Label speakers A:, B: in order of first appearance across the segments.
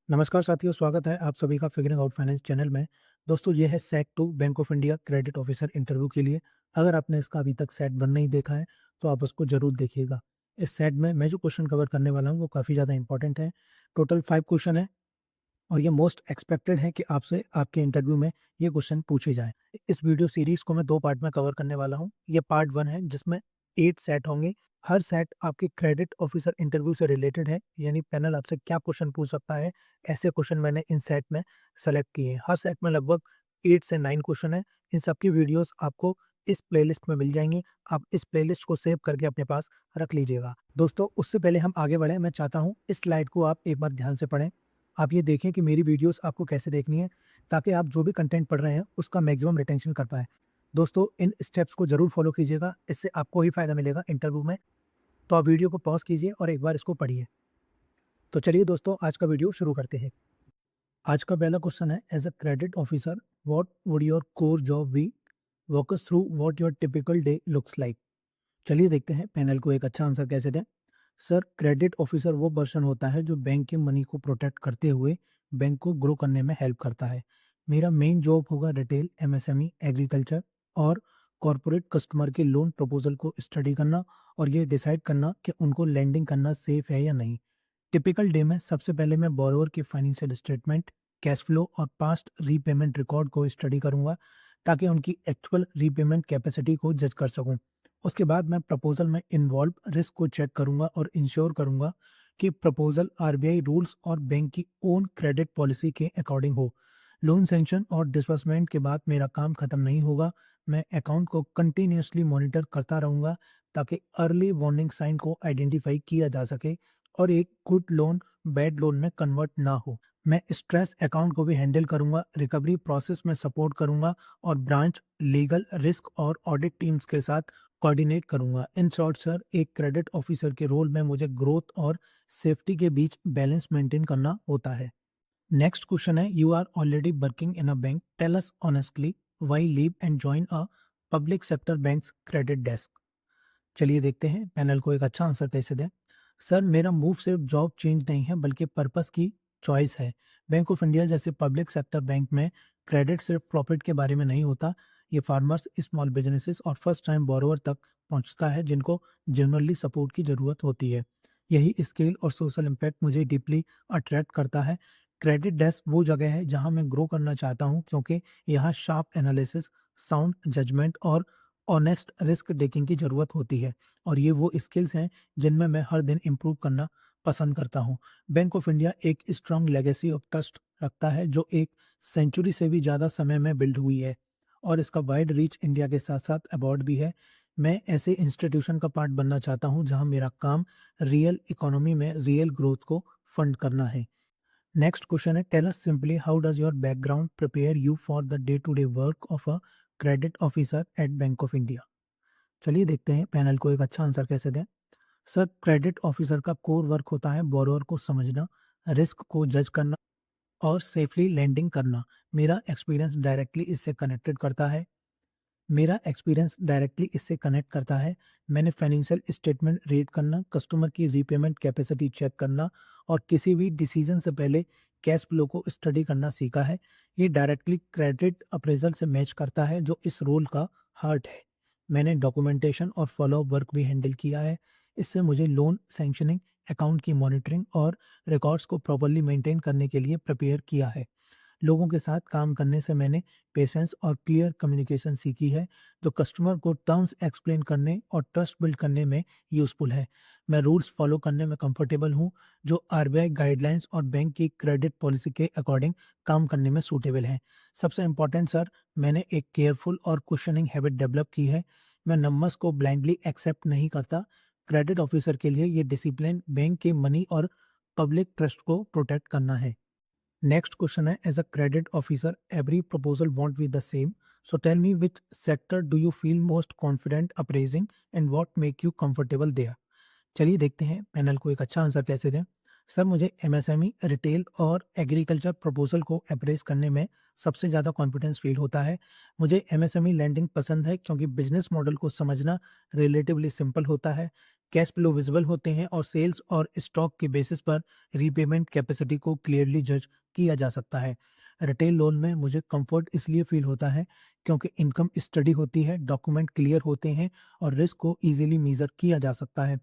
A: नमस्कार साथियों, स्वागत है आप सभी का फिगरिंग आउट फाइनेंस चैनल में। दोस्तों ये है set 2 bank of India credit officer interview के लिए। अगर आपने इसका अभी तक सेट 1 नहीं देखा है, तो आप उसको ज़रूर देखिएगा। इस सेट में मैं जो क्वेश्चन कवर करने वाला हूँ, वो काफ़ी ज़्यादा इंपॉर्टेंट है। टोटल 5 क्वेश्चन है और ये मोस्ट एक्सपेक्टेड है कि आपसे आपके इंटरव्यू में ये क्वेश्चन पूछे जाएँ। इस वीडियो सीरीज़ को मैं 2 पार्ट में कवर करने वाला हूँ। ये पार्ट 1 है जिसमें 8 सेट होंगे। हर सेट आपके क्रेडिट ऑफिसर इंटरव्यू से रिलेटेड है, यानी पैनल आपसे क्या क्वेश्चन पूछ सकता है, ऐसे क्वेश्चन मैंने इन सेट में सेलेक्ट किए हैं। हर सेट में लगभग 8 से 9 क्वेश्चन हैं। इन सबकी वीडियोज़ आपको इस प्लेलिस्ट में मिल जाएँगी। आप इस प्लेलिस्ट को सेव करके अपने पास रख लीजिएगा। दोस्तों, उससे पहले हम आगे बढ़ें, मैं चाहता हूँ इस स्लाइड को आप एक बार ध्यान से पढ़ें। आप ये देखें कि मेरी वीडियोस आपको कैसे देखनी है, ताकि आप जो भी कंटेंट पढ़ रहे हैं उसका मैक्सिमम रिटेंशन कर पाएँ। दोस्तों, इन स्टेप्स को ज़रूर फॉलो कीजिएगा, इससे आपको ही फ़ायदा मिलेगा इंटरव्यू में। तो आप वीडियो को पॉज़ कीजिए और एक बार इसको पढ़िए। तो चलिए दोस्तों, आज का वीडियो शुरू करते हैं। आज का पहला क्वेश्चन है, as a credit officer what would your core job be? Walk us through what your typical day looks like. चलिए देखते हैं पैनल को एक अच्छा आंसर कैसे दें। सर, क्रेडिट ऑफिसर वो पर्सन होता है जो बैंक के मनी को प्रोटेक्ट करते हुए बैंक को ग्रो करने में हेल्प करता है। मेरा मेन जॉब होगा रिटेल, एमएसएमई, एग्रीकल्चर और कॉरपोरेट कस्टमर के लोन प्रपोजल को स्टडी करना और ये डिसाइड करना कि उनको लेंडिंग करना सेफ है या नहीं। टिपिकल डे में सबसे पहले मैं बोरोवर के फाइनेंशियल स्टेटमेंट, कैश फ्लो और पास्ट रीपेमेंट रिकॉर्ड को स्टडी करूंगा, ताकि उनकी एक्चुअल रीपेमेंट कैपेसिटी को जज कर सकूं। उसके बाद मैं प्रपोजल में इन्वॉल्व रिस्क को चेक करूंगा और इंश्योर करूंगा कि प्रपोजल आरबीआई रूल्स और बैंक की ओन क्रेडिट पॉलिसी के अकॉर्डिंग हो। लोन सैंक्शन और डिसबर्समेंट के बाद मेरा काम खत्म नहीं होगा। मैं अकाउंट को कंटिन्यूसली मॉनिटर करता रहूंगा, ताकि अर्ली वार्निंग साइन को आइडेंटिफाई किया जा सके और एक गुड लोन बैड लोन में कन्वर्ट ना हो। मैं स्ट्रेस अकाउंट को भी हैंडल करूंगा, रिकवरी प्रोसेस में सपोर्ट करूंगा और ब्रांच, लीगल, रिस्क और ऑडिट टीम्स के साथ कोऑर्डिनेट करूंगा। इन शॉर्ट सर, एक क्रेडिट ऑफिसर के रोल में मुझे ग्रोथ और सेफ्टी के बीच बैलेंस मेंटेन करना होता है। नेक्स्ट क्वेश्चन है, you are already working in a bank, tell us honestly why leave and join a public sector banks credit desk. चलिए देखते हैं पैनल को एक अच्छा आंसर कैसे दें। सर, मेरा मूव सिर्फ जॉब चेंज नहीं है, बल्कि पर्पस की चॉइस है। बैंक ऑफ इंडिया जैसे पब्लिक सेक्टर बैंक में क्रेडिट सिर्फ प्रॉफिट के बारे में नहीं होता। ये फार्मर्स, स्मॉल बिजनेसेस और फर्स्ट टाइम बोरोवर तक पहुंचता है, जिनको जनरली सपोर्ट की ज़रूरत होती है। यही स्केल और सोशल इम्पैक्ट मुझे डीपली अट्रैक्ट करता है। क्रेडिट डेस्क वो जगह है जहां मैं ग्रो करना चाहता हूं, क्योंकि यहाँ शार्प एनालिसिस, साउंड जजमेंट और ऑनेस्ट रिस्क टेकिंग की ज़रूरत होती है, और ये वो स्किल्स हैं जिनमें मैं हर दिन इम्प्रूव करना पसंद करता हूँ। बैंक ऑफ इंडिया एक स्ट्रॉन्ग लेगेसी ऑफ ट्रस्ट रखता है, जो एक सेंचुरी से भी ज़्यादा समय में बिल्ड हुई है, और इसका वाइड रीच इंडिया के साथ-साथ अब्रॉड भी है। मैं ऐसे इंस्टीट्यूशन का पार्ट बनना चाहता हूँ जहाँ मेरा काम रियल इकोनॉमी में रियल ग्रोथ को फंड करना है। नेक्स्ट क्वेश्चन है, tell us simply how does your background prepare you for the day to day work of a credit officer at Bank of India. चलिए देखते हैं पैनल को एक अच्छा आंसर कैसे दें। सर, क्रेडिट ऑफिसर का कोर वर्क होता है बोरोवर को समझना, रिस्क को जज करना और सेफली लैंडिंग करना। मेरा एक्सपीरियंस डायरेक्टली इससे कनेक्टेड करता है। मेरा एक्सपीरियंस डायरेक्टली इससे कनेक्ट करता है। मैंने फाइनेंशियल स्टेटमेंट रीड करना, कस्टमर की रीपेमेंट कैपेसिटी चेक करना और किसी भी डिसीजन से पहले कैश फ्लो को स्टडी करना सीखा है। ये डायरेक्टली क्रेडिट अप्रेजल से मैच करता है, जो इस रोल का हार्ट है। मैंने डॉक्यूमेंटेशन और फॉलोअप वर्क भी हैंडल किया है। इससे मुझे लोन सैंक्शनिंग, अकाउंट की मॉनिटरिंग और रिकॉर्ड्स को प्रॉपर्ली मेंटेन करने के लिए प्रिपेयर किया है। लोगों के साथ काम करने से मैंने पेशेंस और क्लियर कम्युनिकेशन सीखी है, जो कस्टमर को टर्म्स एक्सप्लेन करने और ट्रस्ट बिल्ड करने में यूज़फुल है। मैं रूल्स फॉलो करने में कंफर्टेबल हूँ, जो आरबीआई गाइडलाइंस और बैंक की क्रेडिट पॉलिसी के अकॉर्डिंग काम करने में सूटेबल हैं। सबसे इम्पोर्टेंट सर, मैंने एक केयरफुल और क्वेश्चनिंग हैबिट डेवलप की है। मैं नंबर्स को ब्लाइंडली एक्सेप्ट नहीं करता। क्रेडिट ऑफिसर के लिए ये डिसिप्लिन बैंक के मनी और पब्लिक ट्रस्ट को प्रोटेक्ट करना है। नेक्स्ट क्वेश्चन है, as a credit officer every proposal won't be the same, so tell me which sector do you feel most confident appraising and what make you comfortable there. चलिए देखते हैं panel को एक अच्छा answer कैसे दें। Sir, मुझे एमएसएमई, रिटेल और एग्रीकल्चर प्रपोजल को अप्रेज करने में सबसे ज़्यादा कॉन्फिडेंस फील होता है। मुझे एमएसएमई लैंडिंग पसंद है, क्योंकि बिजनेस मॉडल को समझना रिलेटिवली सिंपल होता है। कैश फ्लो विजिबल होते हैं और सेल्स और स्टॉक के बेसिस पर रीपेमेंट कैपेसिटी को क्लियरली जज किया जा सकता है। रिटेल लोन में मुझे कंफर्ट इसलिए फील होता है क्योंकि इनकम स्टडी होती है, डॉक्यूमेंट क्लियर होते हैं और रिस्क को ईजिली मेजर किया जा सकता है।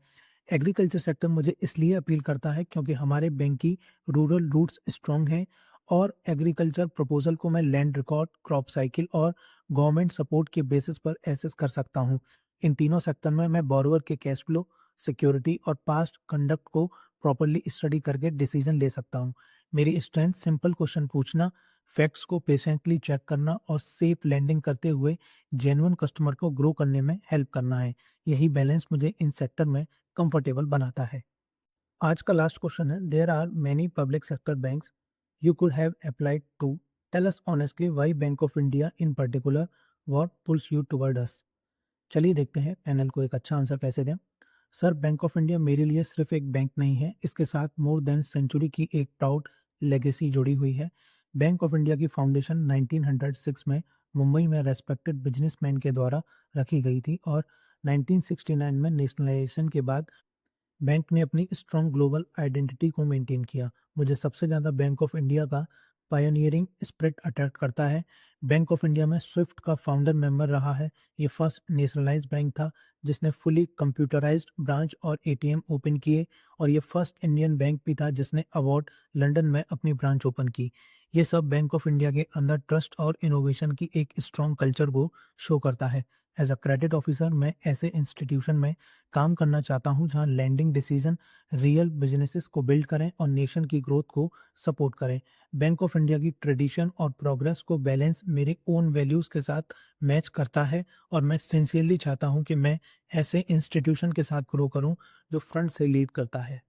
A: एग्रीकल्चर सेक्टर मुझे इसलिए अपील करता है क्योंकि हमारे बैंक की रूरल रूट्स स्ट्रॉन्ग हैं और एग्रीकल्चर प्रपोजल को मैं लैंड रिकॉर्ड, क्रॉप साइकिल और गवर्नमेंट सपोर्ट के बेसिस पर एसेस कर सकता हूँ। इन तीनों सेक्टर में मैं बोरोवर के कैश फ्लो, सिक्योरिटी और पास्ट कंडक्ट को प्रॉपर्ली स्टडी करके डिसीजन ले सकता हूँ। मेरी स्ट्रेंथ सिंपल क्वेश्चन पूछना, फैक्ट्स को पेशेंटली चेक करना और सेफ लैंडिंग करते हुए जेन्युइन कस्टमर को ग्रो करने में हेल्प करना है। यही बैलेंस मुझे इन सेक्टर में कंफर्टेबल बनाता है। आज का लास्ट क्वेश्चन है, there are many public sector banks you could have applied to, tell us honestly why bank of India in particular, what pulls you toward us. चलिए देखते हैं पैनल को एक अच्छा आंसर कैसे दें। सर, बैंक ऑफ इंडिया मेरे लिए सिर्फ एक बैंक नहीं है, इसके साथ मोर देन सेंचुरी की एक प्राउड लेगेसी जुड़ी हुई है। बैंक ऑफ इंडिया की फाउंडेशन 1906 में मुंबई में रेस्पेक्टेड बिजनेसमैन के द्वारा रखी गई थी और 1969 में नेशनलाइजेशन के बाद बैंक ने अपनी स्ट्रॉन्ग ग्लोबल आइडेंटिटी को मेंटेन किया। मुझे सबसे ज़्यादा बैंक ऑफ इंडिया का पायनियरिंग स्पिरिट अट्रैक्ट करता है। बैंक ऑफ इंडिया में स्विफ्ट का फाउंडर मेंबर रहा है। ये फर्स्ट नेशनलाइज्ड बैंक था जिसने फुली कंप्यूटराइज्ड ब्रांच और एटीएम ओपन किए और ये फर्स्ट इंडियन बैंक भी था जिसने अवार्ड लंदन में अपनी ब्रांच ओपन की। ये सब बैंक ऑफ इंडिया के अंदर ट्रस्ट और इनोवेशन की एक स्ट्रॉन्ग कल्चर को शो करता है। एज अ क्रेडिट ऑफिसर मैं ऐसे इंस्टीट्यूशन में काम करना चाहता हूँ जहाँ लैंडिंग डिसीजन रियल बिजनेसेस को बिल्ड करें और नेशन की ग्रोथ को सपोर्ट करें। बैंक ऑफ इंडिया की ट्रेडिशन और प्रोग्रेस को बैलेंस मेरे ओन वैल्यूज़ के साथ मैच करता है और मैं सिंसियरली चाहता हूँ कि मैं ऐसे इंस्टीट्यूशन के साथ ग्रो करूँ जो फ्रंट से लीड करता है।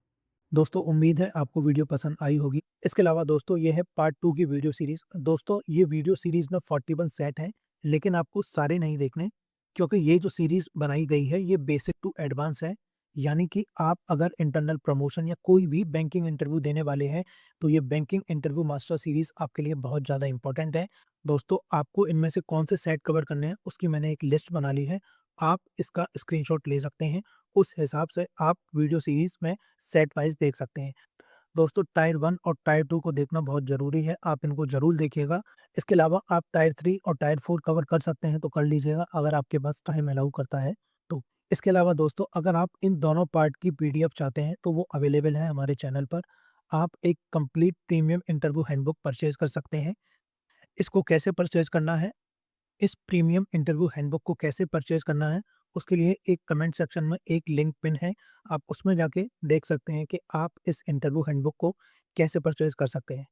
A: दोस्तों, उम्मीद है आपको वीडियो पसंद आई होगी। इसके अलावा दोस्तों, ये है पार्ट 2 की वीडियो सीरीज़। दोस्तों, ये वीडियो सीरीज़ में 41 सेट हैं, लेकिन आपको सारे नहीं देखने क्योंकि ये जो सीरीज़ बनाई गई है ये बेसिक टू एडवांस है। यानी कि आप अगर इंटरनल प्रमोशन या कोई भी बैंकिंग इंटरव्यू देने वाले हैं, तो ये बैंकिंग इंटरव्यू मास्टर सीरीज़ आपके लिए बहुत ज़्यादा इम्पोर्टेंट है। दोस्तों, आपको इनमें से कौन से सेट कवर करने हैं उसकी मैंने एक लिस्ट बना ली है। आप इसका स्क्रीनशॉट ले सकते हैं। उस हिसाब से आप वीडियो सीरीज़ में सेट वाइज़ देख सकते हैं। दोस्तों, टायर 1 और टायर 2 को देखना बहुत ज़रूरी है, आप इनको ज़रूर देखिएगा। इसके अलावा आप टायर 3 और टायर 4 कवर कर सकते हैं तो कर लीजिएगा अगर आपके पास टाइम अलाउ करता है तो। इसके अलावा दोस्तों, अगर आप इन दोनों पार्ट की पीडीएफ चाहते हैं तो वो अवेलेबल है हमारे चैनल पर। आप एक complete premium interview handbook purchase कर सकते हैं। इसको कैसे परचेज़ करना है, इस प्रीमियम इंटरव्यू हैंडबुक को कैसे परचेज़ करना है, उसके लिए एक कमेंट सेक्शन में एक लिंक पिन है। आप उसमें जाके देख सकते हैं कि आप इस इंटरव्यू हैंडबुक को कैसे परचेज़ कर सकते हैं।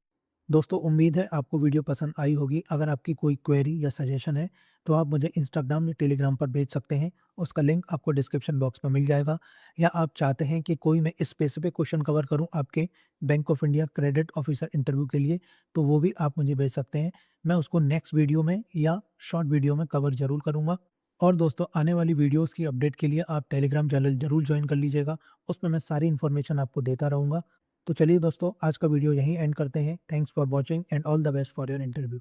A: दोस्तों, उम्मीद है आपको वीडियो पसंद आई होगी। अगर आपकी कोई क्वेरी या सजेशन है तो आप मुझे इंस्टाग्राम या टेलीग्राम पर भेज सकते हैं। उसका लिंक आपको डिस्क्रिप्शन बॉक्स में मिल जाएगा। या आप चाहते हैं कि कोई मैं स्पेसिफिक क्वेश्चन कवर करूं आपके bank of India credit officer interview के लिए, तो वो भी आप मुझे भेज सकते हैं। मैं उसको नेक्स्ट वीडियो में या शॉर्ट वीडियो में कवर ज़रूर करूँगा। और दोस्तों, आने वाली वीडियोज़ की अपडेट के लिए आप टेलीग्राम चैनल ज़रूर जॉइन कर लीजिएगा। उसमें मैं सारी इन्फॉर्मेशन आपको देता रहूँगा। तो चलिए दोस्तों, आज का वीडियो यहीं एंड करते हैं। Thanks for watching and all the best for your interview.